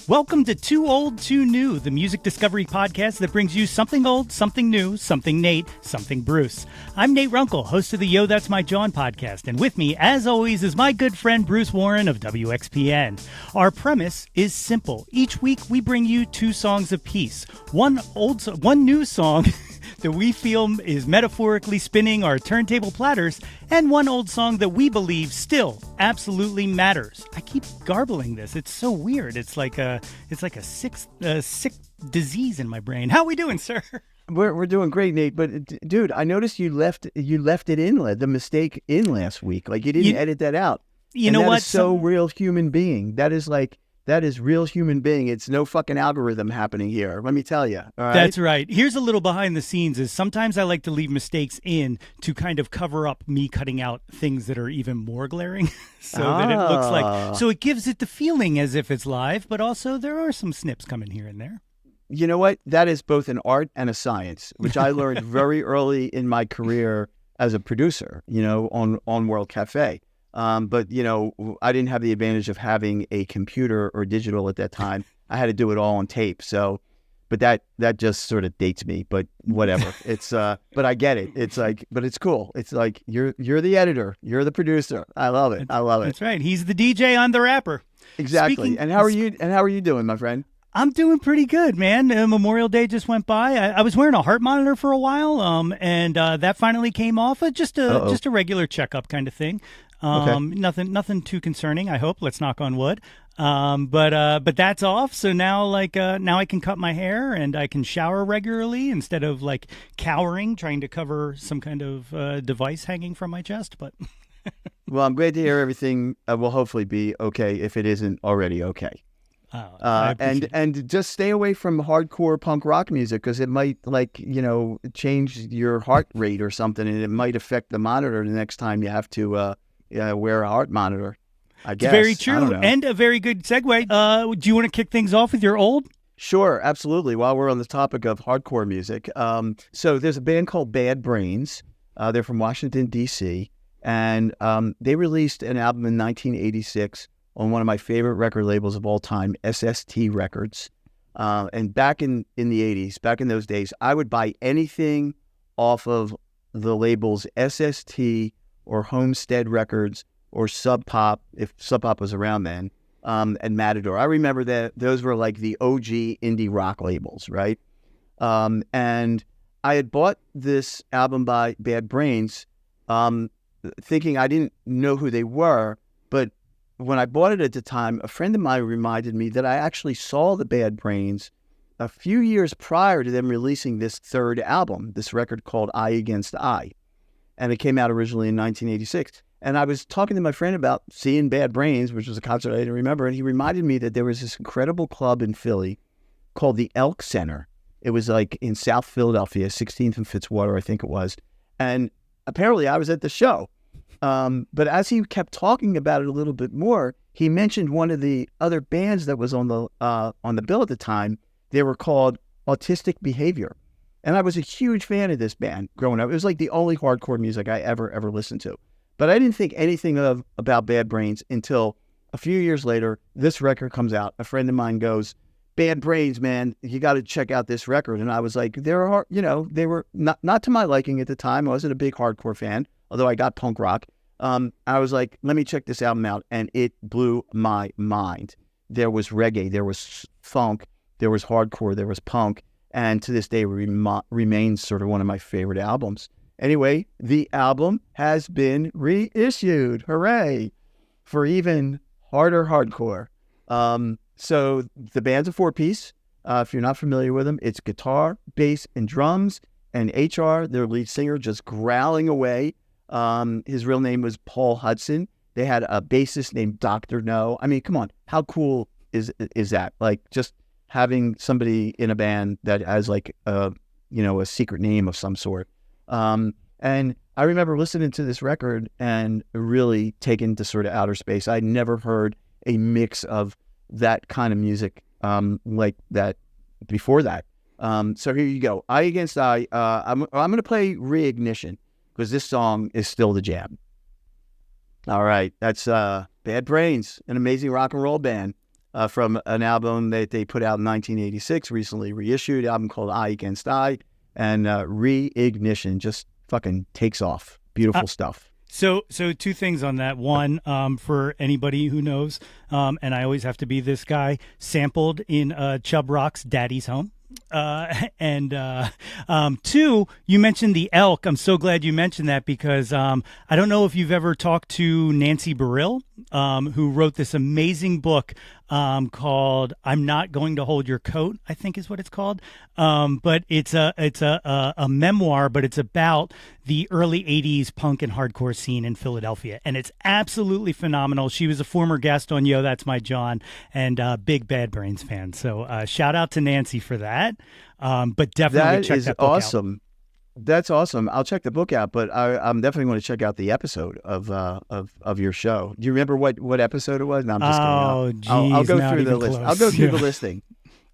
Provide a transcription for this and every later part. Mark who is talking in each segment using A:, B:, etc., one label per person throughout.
A: Welcome to Too Old, Too New, the music discovery podcast that brings you something old, something new, something Nate, something Bruce. I'm Nate Runkle, host of the Yo That's My John podcast, and with me, as always, is my good friend Bruce Warren of WXPN. Our premise is simple. Each week, we bring you two songs apiece. One new song that we feel is metaphorically spinning our turntable platters, and one old song that we believe still absolutely matters. I keep garbling this. It's so weird. It's like a sick disease in my brain. How are we doing, sir?
B: We're doing great, Nate. But dude, I noticed you left it in, the mistake in last week. Like you didn't edit that out.
A: You know
B: that
A: what?
B: Is so real human being. That is real human being. It's no fucking algorithm happening here. Let me tell you. All right?
A: That's right. Here's a little behind the scenes is sometimes I like to leave mistakes in to kind of cover up me cutting out things that are even more glaring so that it looks like, so it gives it the feeling as if it's live, but also there are some snips coming here and there.
B: You know what? That is both an art and a science, which I learned very early in my career as a producer, on World Cafe. But, I didn't have the advantage of having a computer or digital at that time. I had to do it all on tape. So, but that just sort of dates me, but whatever. It's, but I get it. It's like, but it's cool. It's like, you're the editor, you're the producer. I love it.
A: That's right. He's the DJ, I'm the rapper.
B: Exactly. And how are you doing, my friend?
A: I'm doing pretty good, man. Memorial Day just went by. I was wearing a heart monitor for a while, and that finally came off. Just a regular checkup kind of thing.
B: Okay.
A: Nothing too concerning, I hope. Let's knock on wood. But that's off. So now now I can cut my hair and I can shower regularly instead of cowering, trying to cover some kind of device hanging from my chest. But
B: well, I'm glad to hear everything will hopefully be okay if it isn't already okay. And just stay away from hardcore punk rock music because it might change your heart rate or something, and it might affect the monitor the next time you have to wear a heart monitor. I guess.
A: It's very true and a very good segue. Do you want to kick things off with your old?
B: Sure, absolutely. While we're on the topic of hardcore music, so there's a band called Bad Brains. They're from Washington, D.C., and they released an album in 1986 on one of my favorite record labels of all time, SST Records. And back in the 80s, back in those days, I would buy anything off of the labels SST or Homestead Records or Sub Pop, if Sub Pop was around then, and Matador. I remember that those were like the OG indie rock labels, right? And I had bought this album by Bad Brains, thinking I didn't know who they were, but when I bought it at the time, a friend of mine reminded me that I actually saw the Bad Brains a few years prior to them releasing this third album, this record called Eye Against Eye. And it came out originally in 1986. And I was talking to my friend about seeing Bad Brains, which was a concert I didn't remember, and he reminded me that there was this incredible club in Philly called the Elk Center. It was in South Philadelphia, 16th and Fitzwater, I think it was. And apparently I was at the show. But as he kept talking about it a little bit more, he mentioned one of the other bands that was on the bill at the time. They were called Autistic Behavior. And I was a huge fan of this band growing up. It was like the only hardcore music I ever listened to. But I didn't think anything about Bad Brains until a few years later, this record comes out. A friend of mine goes, Bad Brains, man, you got to check out this record. And I was like, they were not to my liking at the time. I wasn't a big hardcore fan, although I got punk rock. I was like, let me check this album out. And it blew my mind. There was reggae, there was funk, there was hardcore, there was punk. And to this day remains sort of one of my favorite albums. Anyway, the album has been reissued. Hooray! For even harder hardcore. So the band's a four-piece. If you're not familiar with them, it's guitar, bass, and drums. And HR, their lead singer, just growling away. His real name was Paul Hudson. They had a bassist named Dr. No. I mean, come on. How cool is that? Just having somebody in a band that has a secret name of some sort. And I remember listening to this record and really taken to sort of outer space. I'd never heard a mix of that kind of music like that before that. So here you go. Eye Against Eye. I'm going to play Reignition because this song is still the jam. All right. That's Bad Brains, an amazing rock and roll band. from an album that they put out in 1986, recently reissued, album called Eye Against Eye, and Reignition just fucking takes off. Beautiful stuff.
A: So two things on that. One, for anybody who knows, and I always have to be this guy, sampled in Chubb Rock's Daddy's Home. And two, you mentioned the elk. I'm so glad you mentioned that because I don't know if you've ever talked to Nancy Burrill, who wrote this amazing book called "I'm Not Going to Hold Your Coat," I think is what it's called. But it's a memoir, but it's about the early '80s punk and hardcore scene in Philadelphia, and it's absolutely phenomenal. She was a former guest on Yo, That's My John, and big Bad Brains fan. So shout out to Nancy for that. But definitely check that book
B: awesome. Out. That's awesome. I'll check the book out, but I'm definitely going to check out the episode of your show. Do you remember what episode it was? No, I'm just kidding. I'll go through the list. I'll go through the listing.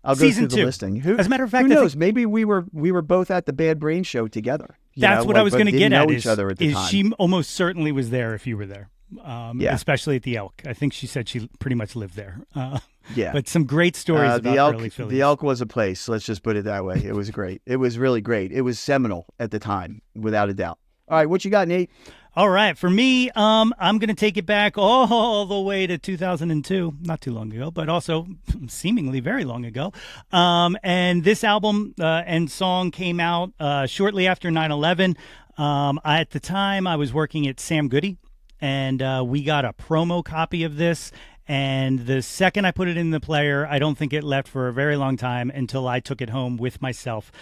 B: I'll go through the listing.
A: As a matter of fact,
B: who knows? Maybe we were both at the Bad Brain show together.
A: That's what I was going to get at. Is
B: time.
A: She almost certainly was there if you were there, especially at the Elk. I think she said she pretty much lived there. But some great stories about early Phillies.
B: The Elk was a place. Let's just put it that way. It was great. It was really great. It was seminal at the time, without a doubt. All right, what you got, Nate?
A: All right, for me, I'm going to take it back all the way to 2002, not too long ago, but also seemingly very long ago. And this album and song came out shortly after 9/11. At the time, I was working at Sam Goody, and we got a promo copy of this. And the second I put it in the player, I don't think it left for a very long time until I took it home with myself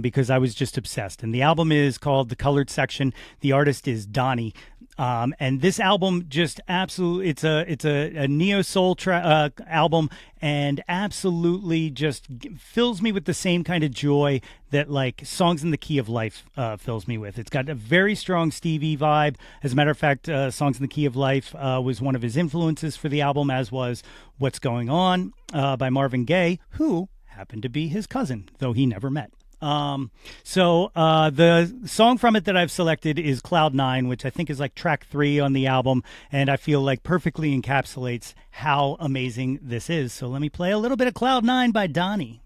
A: because I was just obsessed. And the album is called The Colored Section. The artist is Donnie. And this album just absolutely, it's a neo soul album, and absolutely just fills me with the same kind of joy that like Songs in the Key of Life fills me with. It's got a very strong Stevie vibe. As a matter of fact, Songs in the Key of Life was one of his influences for the album, as was What's Going On by Marvin Gaye, who happened to be his cousin, though he never met. So the song from it that I've selected is Cloud 9, which I think is like track 3 on the album, and I feel like perfectly encapsulates how amazing this is. So let me play a little bit of Cloud 9 by Donnie.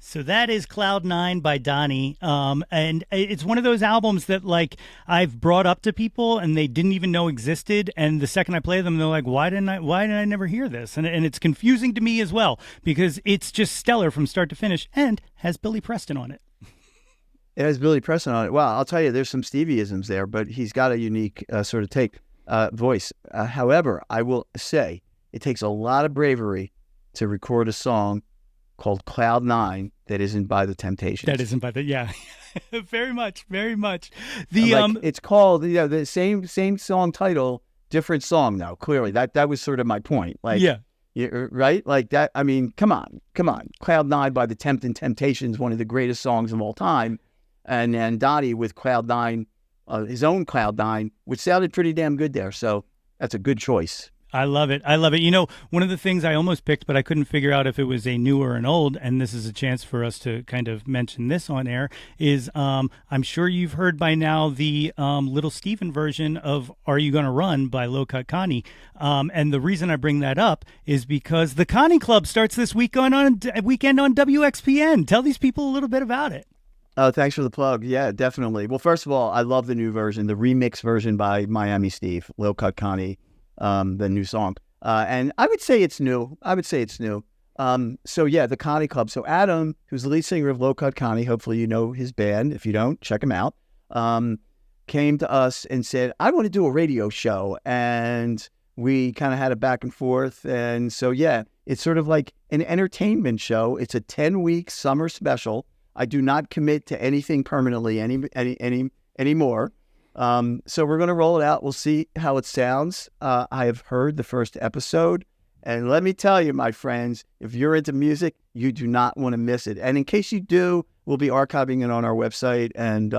A: So that is Cloud 9 by Donnie. And it's one of those albums that like I've brought up to people and they didn't even know existed. And the second I play them, they're like, why did I never hear this? And it's confusing to me as well, because it's just stellar from start to finish and has Billy Preston on it.
B: It has Billy Preston on it. Well, I'll tell you, there's some Stevie-isms there, but he's got a unique sort of voice. However, I will say it takes a lot of bravery to record a song called Cloud 9 that isn't by the Temptations.
A: That isn't by the, yeah. Very much.
B: It's called, the same song title, different song now, clearly. That was sort of my point. Like, yeah, right? Like that, I mean, come on. Cloud 9 by the Temptations, one of the greatest songs of all time. And Donnie with Cloud 9, his own Cloud 9, which sounded pretty damn good there. So that's a good choice.
A: I love it. You know, one of the things I almost picked, but I couldn't figure out if it was a new or an old, and this is a chance for us to kind of mention this on air, is I'm sure you've heard by now the Little Steven version of Are You Gonna Run by Low Cut Connie. And the reason I bring that up is because the Connie Club starts this weekend on WXPN. Tell these people a little bit about it.
B: Oh, thanks for the plug. Yeah, definitely. Well, first of all, I love the new version, the remix version by Miami Steve, Low Cut Connie. The new song. And I would say it's new. So yeah, the Connie Club. So Adam, who's the lead singer of Low Cut Connie, hopefully you know his band. If you don't, check him out. Came to us and said, I want to do a radio show. And we kind of had a back and forth. And so yeah, it's sort of like an entertainment show. It's a 10-week summer special. I do not commit to anything permanently anymore. So we're going to roll it out. We'll see how it sounds. I have heard the first episode, and let me tell you, my friends, if you're into music, you do not want to miss it. And in case you do, we'll be archiving it on our website. And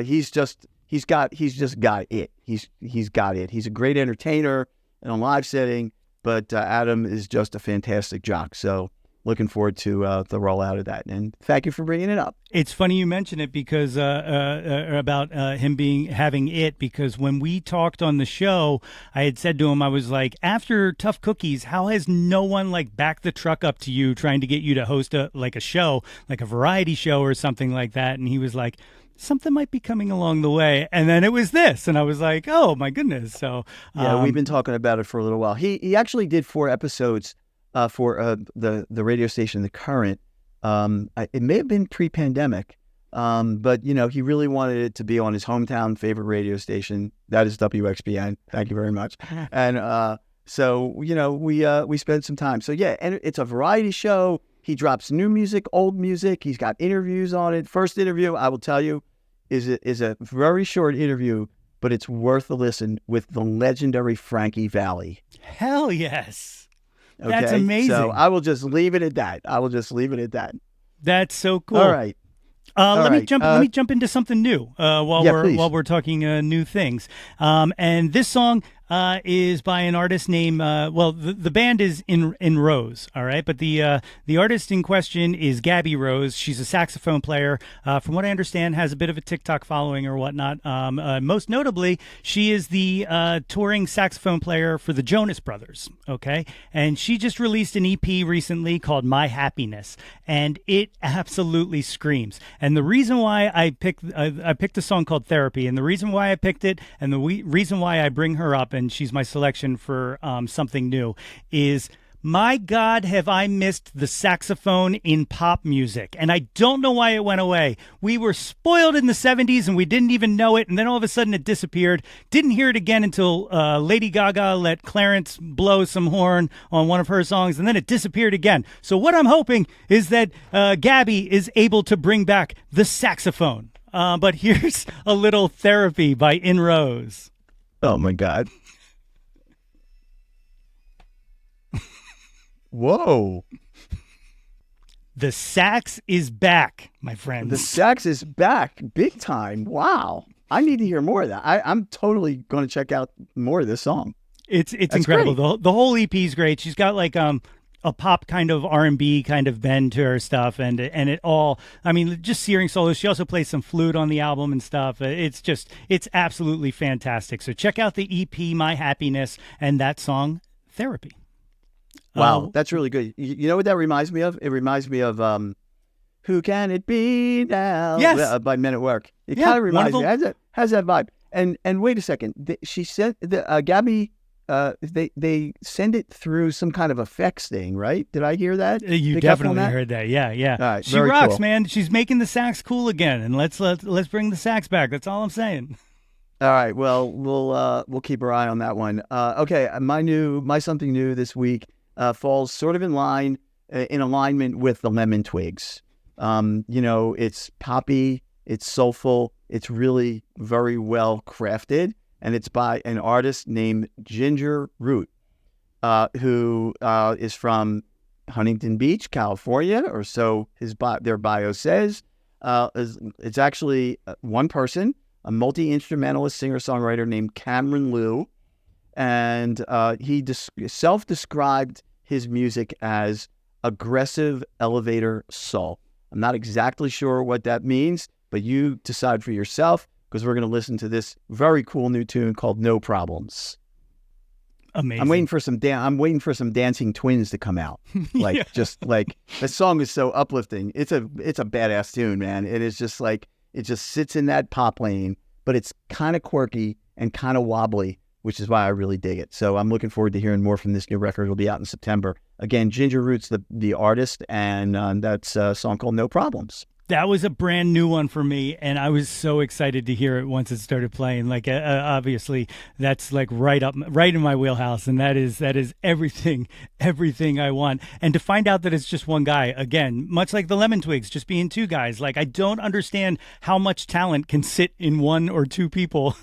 B: he's just got it. He's got it. He's a great entertainer in a live setting, but Adam is just a fantastic jock. So looking forward to the rollout of that. And thank you for bringing it up.
A: It's funny you mention it because about him having it, because when we talked on the show, I had said to him, I was like, after Tough Cookies, how has no one like backed the truck up to you trying to get you to host a show, like a variety show or something like that? And he was like, something might be coming along the way. And then it was this, and I was like, oh my goodness. So
B: yeah, we've been talking about it for a little while. He actually did 4 episodes for the radio station, The Current. It may have been pre-pandemic, but he really wanted it to be on his hometown favorite radio station. That is WXBN. Thank you very much. And so we spent some time. So yeah, and it's a variety show. He drops new music, old music. He's got interviews on it. First interview, I will tell you, is a very short interview, but it's worth a listen, with the legendary Frankie Valli.
A: Hell yes.
B: Okay?
A: That's amazing.
B: So I will just leave it at that.
A: That's so cool.
B: All right.
A: Let me jump into something new while we're talking new things. And this song is by an artist named the band is Enrose, all right, but the artist in question is Gabby Rose. She's a saxophone player. From what I understand, has a bit of a TikTok following or whatnot. Most notably, she is the touring saxophone player for the Jonas Brothers. Okay, and she just released an EP recently called My Happiness, and it absolutely screams. And the reason why I picked a song called Therapy, and the reason why I picked it, and the reason why I bring her up, and she's my selection for something new, is, my God, have I missed the saxophone in pop music. And I don't know why it went away. We were spoiled in the 70s and we didn't even know it. And then all of a sudden it disappeared. Didn't hear it again until Lady Gaga let Clarence blow some horn on one of her songs. And then it disappeared again. So what I'm hoping is that Gabby is able to bring back the saxophone. But here's a little Therapy by Enrose.
B: Oh, my God. Whoa.
A: The sax is back, my friends.
B: The sax is back big time. Wow. I need to hear more of that. I'm totally going to check out more of this song.
A: It's incredible. The whole EP is great. She's got like a pop kind of R&B kind of bend to her stuff, and it all, I mean, just searing solos. She also plays some flute on the album and stuff. It's absolutely fantastic. So check out the EP My Happiness and that song Therapy.
B: Wow, that's really good. You know what that reminds me of? It reminds me of Who Can It Be Now?
A: Yes.
B: By Men at Work. It kind of reminds me. Has that vibe. And wait a second. She said, Gabby, they send it through some kind of effects thing, right? Did I hear that?
A: You definitely heard that. Yeah.
B: All right,
A: she rocks, man. She's making the sax cool again, and let's bring the sax back. That's all I'm saying.
B: All right. Well, we'll keep our eye on that one. Okay. My something new this week falls sort of in alignment with the Lemon Twigs. It's poppy, it's soulful, it's really very well crafted, and it's by an artist named Ginger Root, who is from Huntington Beach, California, or so their bio says. It's actually one person, a multi-instrumentalist singer-songwriter named Cameron Liu, and he self-described his music as aggressive elevator soul. I'm not exactly sure what that means, but you decide for yourself, because we're going to listen to this very cool new tune called No Problems.
A: Amazing.
B: I'm waiting for some dancing twins to come out. Like, yeah. Just like, the song is so uplifting. It's a badass tune, man. It is just like, it just sits in that pop lane, but it's kind of quirky and kind of wobbly, which is why I really dig it. So I'm looking forward to hearing more from this new record. It'll be out in September. Again, Ginger Root's the artist, and that's a song called No Problems.
A: That was a brand new one for me, and I was so excited to hear it once it started playing. Like, obviously, that's like right in my wheelhouse, and that is everything I want. And to find out that it's just one guy, again, much like the Lemon Twigs, just being two guys. Like, I don't understand how much talent can sit in one or two people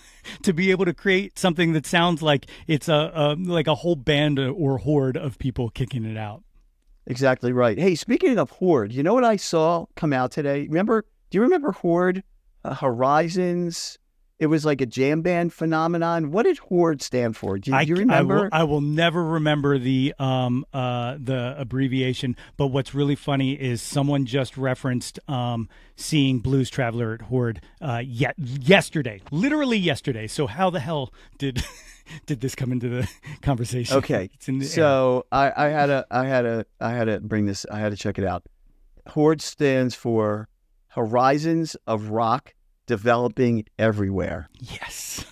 A: to be able to create something that sounds like it's like a whole band or horde of people kicking it out.
B: Exactly right. Hey, speaking of Horde, you know what I saw come out today? Do you remember Horde? Horizons? it was like a jam band phenomenon. What did Horde stand for? Do you remember?
A: I will never remember the abbreviation. But what's really funny is someone just referenced seeing Blues Traveler at Horde yesterday, literally yesterday. So how the hell did this come into the conversation?
B: Okay, so I had to bring this. I had to check it out. Horde stands for Horizons of Rock Developing Everywhere.
A: Yes.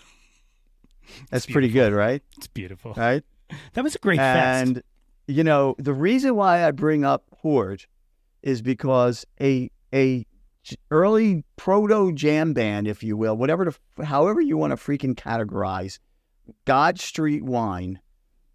B: That's pretty good, right?
A: It's beautiful.
B: Right?
A: That was a great fest.
B: And, the reason why I bring up Horde is because a early proto jam band, if you will, however you want to freaking categorize, God Street Wine.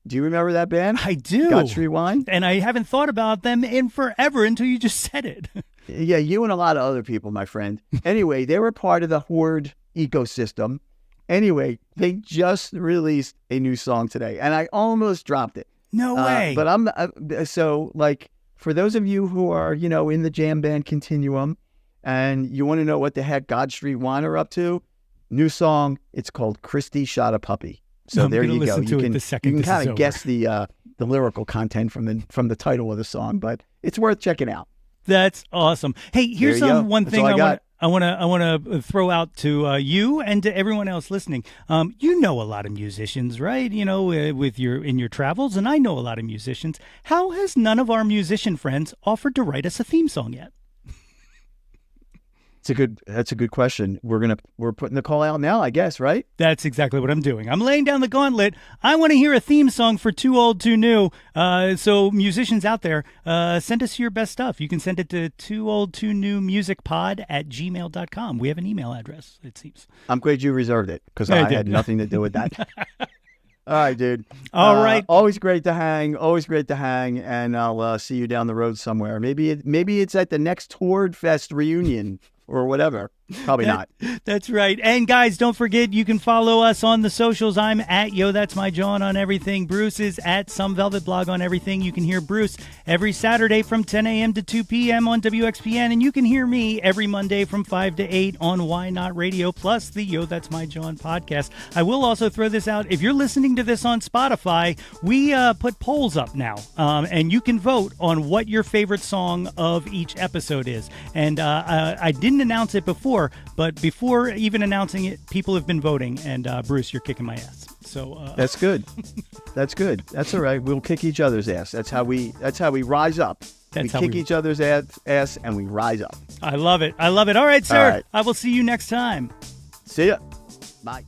B: Do you remember that band?
A: I do.
B: God Street Wine?
A: And I haven't thought about them in forever until you just said it.
B: Yeah, you and a lot of other people, my friend. Anyway, they were part of the Horde ecosystem. Anyway, they just released a new song today, and I almost dropped it.
A: No way.
B: But for those of you who are, in the jam band continuum, and you want to know what the heck God Street Wine are up to, new song. It's called Christy Shot a Puppy. So there you go. You can kind of guess the lyrical content from the title of the song, but it's worth checking out.
A: That's awesome. Hey, here's one thing I want to throw out to you and to everyone else listening. You know a lot of musicians, right? In your travels, and I know a lot of musicians. How has none of our musician friends offered to write us a theme song yet?
B: That's a good question. We're putting the call out now, I guess, right?
A: That's exactly what I'm doing. I'm laying down the gauntlet. I want to hear a theme song for Too Old, Too New. So musicians out there, send us your best stuff. You can send it to tooldtoonewmusicpod@gmail.com. We have an email address, it seems.
B: I'm glad you reserved it because I had nothing to do with that. All right, dude.
A: All right.
B: Always great to hang. And I'll see you down the road somewhere. Maybe it's at the next Horde Fest reunion. Or whatever. Probably not.
A: That's right. And guys, don't forget, you can follow us on the socials. I'm at Yo That's My John on everything. Bruce is at Some Velvet Blog on everything. You can hear Bruce every Saturday from 10 a.m. to 2 p.m. on WXPN. And you can hear me every Monday from 5 to 8 on Why Not Radio, plus the Yo That's My John podcast. I will also throw this out. If you're listening to this on Spotify, we put polls up now. And you can vote on what your favorite song of each episode is. And I didn't announce it before, but before even announcing it, people have been voting, and Bruce, you're kicking my ass. So
B: that's good. That's good. That's all right. We'll kick each other's ass. That's how we rise up. We kick each other's ass, and we rise up.
A: I love it. All right, sir. All right. I will see you next time.
B: See ya. Bye.